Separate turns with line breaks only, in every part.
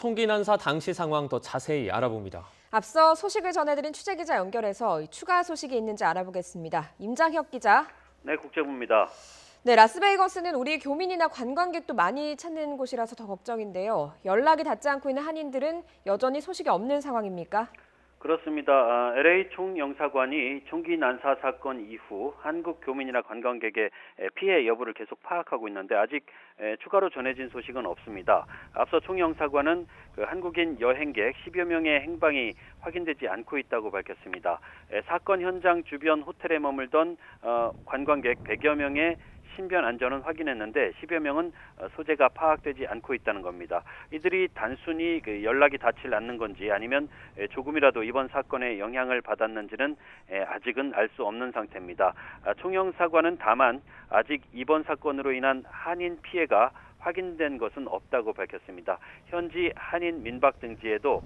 총기 난사 당시 상황 더 자세히 알아봅니다.
앞서 소식을 전해드린 취재기자 연결해서 추가 소식이 있는지 알아보겠습니다. 임장혁 기자.
네, 국제부입니다.
네, 라스베이거스는 우리 교민이나 관광객도 많이 찾는 곳이라서 더 걱정인데요. 연락이 닿지 않고 있는 한인들은 여전히 소식이 없는 상황입니까?
그렇습니다. LA 총영사관이 총기 난사 사건 이후 한국 교민이나 관광객의 피해 여부를 계속 파악하고 있는데 아직 추가로 전해진 소식은 없습니다. 앞서 총영사관은 한국인 여행객 10여 명의 행방이 확인되지 않고 있다고 밝혔습니다. 사건 현장 주변 호텔에 머물던 관광객 100여 명의 신변 안전은 확인했는데 10여 명은 소재가 파악되지 않고 있다는 겁니다. 이들이 단순히 연락이 닿지 않는 건지 아니면 조금이라도 이번 사건에 영향을 받았는지는 아직은 알 수 없는 상태입니다. 총영사관은 다만 아직 이번 사건으로 인한 한인 피해가 확인된 것은 없다고 밝혔습니다. 현지 한인 민박 등지에도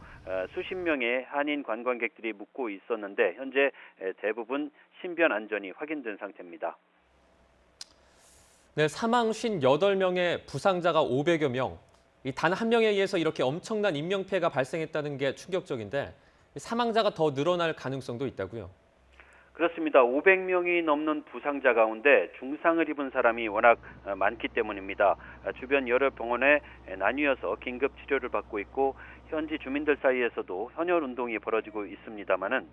수십 명의 한인 관광객들이 묵고 있었는데 현재 대부분 신변 안전이 확인된 상태입니다.
네, 사망 58명에 부상자가 500여 명. 단 한 명에 의해서 이렇게 엄청난 인명피해가 발생했다는 게 충격적인데 사망자가 더 늘어날 가능성도 있다고요.
그렇습니다. 500명이 넘는 부상자 가운데 중상을 입은 사람이 워낙 많기 때문입니다. 주변 여러 병원에 나뉘어서 긴급 치료를 받고 있고 현지 주민들 사이에서도 헌혈 운동이 벌어지고 있습니다만은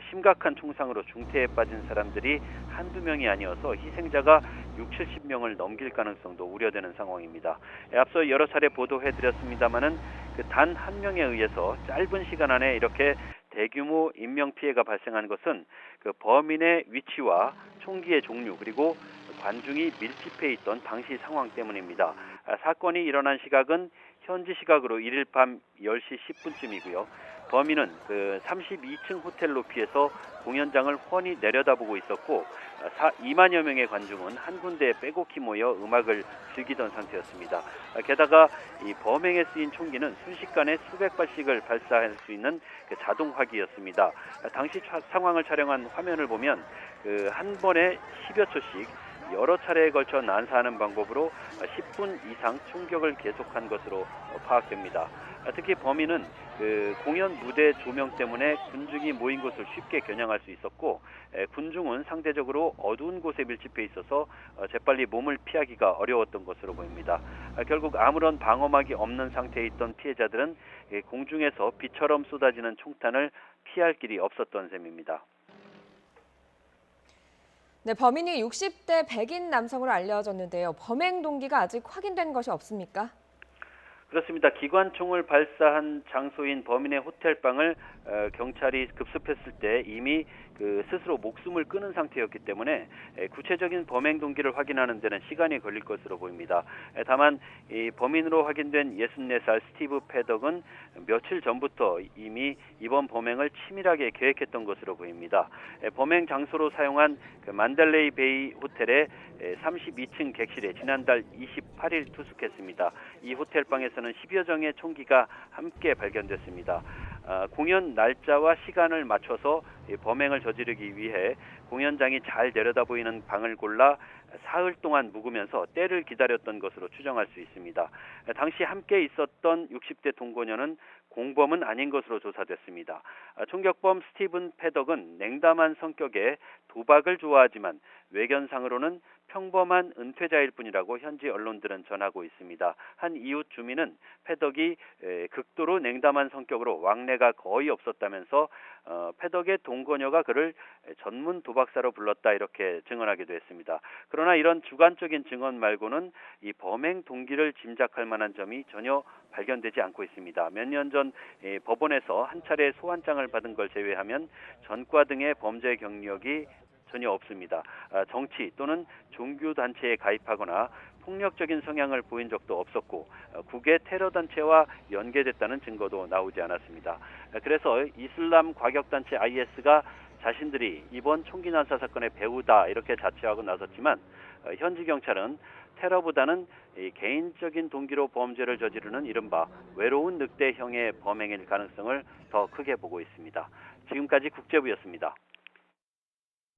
심각한 총상으로 중태에 빠진 사람들이 한두 명이 아니어서 희생자가 6, 70명을 넘길 가능성도 우려되는 상황입니다. 앞서 여러 차례 보도해드렸습니다만은 단 한 명에 의해서 짧은 시간 안에 이렇게 대규모 인명피해가 발생한 것은 범인의 위치와 총기의 종류 그리고 관중이 밀집해 있던 당시 상황 때문입니다. 사건이 일어난 시각은 현지 시각으로 1일 밤 10시 10분쯤이고요. 범인은 32층 호텔 높이에서 공연장을 훤히 내려다보고 있었고 2만여 명의 관중은 한 군데에 빼곡히 모여 음악을 즐기던 상태였습니다. 게다가 이 범행에 쓰인 총기는 순식간에 수백 발씩을 발사할 수 있는 자동 화기였습니다. 당시 상황을 촬영한 화면을 보면 한 번에 10여 초씩 여러 차례에 걸쳐 난사하는 방법으로 10분 이상 총격을 계속한 것으로 파악됩니다. 특히 범인은 공연 무대 조명 때문에 군중이 모인 곳을 쉽게 겨냥할 수 있었고 군중은 상대적으로 어두운 곳에 밀집해 있어서 재빨리 몸을 피하기가 어려웠던 것으로 보입니다. 결국 아무런 방어막이 없는 상태에 있던 피해자들은 공중에서 비처럼 쏟아지는 총탄을 피할 길이 없었던 셈입니다.
네, 범인이 60대 백인 남성으로 알려졌는데요. 범행 동기가 아직 확인된 것이 없습니까?
그렇습니다. 기관총을 발사한 장소인 범인의 호텔방을 경찰이 급습했을 때 이미 스스로 목숨을 끊은 상태였기 때문에 구체적인 범행 동기를 확인하는 데는 시간이 걸릴 것으로 보입니다. 다만 이 범인으로 확인된 64살 스티브 패덕은 며칠 전부터 이미 이번 범행을 치밀하게 계획했던 것으로 보입니다. 범행 장소로 사용한 만달레이 베이 호텔의 32층 객실에 지난달 28일 투숙했습니다. 이 호텔방에서는 10여 정의 총기가 함께 발견됐습니다. 공연 날짜와 시간을 맞춰서 범행을 저지르기 위해 공연장이 잘 내려다 보이는 방을 골라 사흘 동안 묵으면서 때를 기다렸던 것으로 추정할 수 있습니다. 당시 함께 있었던 60대 동거녀는 공범은 아닌 것으로 조사됐습니다. 총격범 스티븐 패덕은 냉담한 성격에 도박을 좋아하지만 외견상으로는 평범한 은퇴자일 뿐이라고 현지 언론들은 전하고 있습니다. 한 이웃 주민은 패덕이 극도로 냉담한 성격으로 왕래가 거의 없었다면서 패덕의 동거녀가 그를 전문 도박사로 불렀다 이렇게 증언하기도 했습니다. 그러나 이런 주관적인 증언 말고는 이 범행 동기를 짐작할 만한 점이 전혀 발견되지 않고 있습니다. 몇 년 전 법원에서 한 차례 소환장을 받은 걸 제외하면 전과 등의 범죄 경력이 전혀 없습니다. 정치 또는 종교단체에 가입하거나 폭력적인 성향을 보인 적도 없었고 국외 테러단체와 연계됐다는 증거도 나오지 않았습니다. 그래서 이슬람 과격단체 IS가 자신들이 이번 총기 난사 사건의 배후다 이렇게 자처하고 나섰지만 현지 경찰은 테러보다는 개인적인 동기로 범죄를 저지르는 이른바 외로운 늑대형의 범행일 가능성을 더 크게 보고 있습니다. 지금까지 국제부였습니다.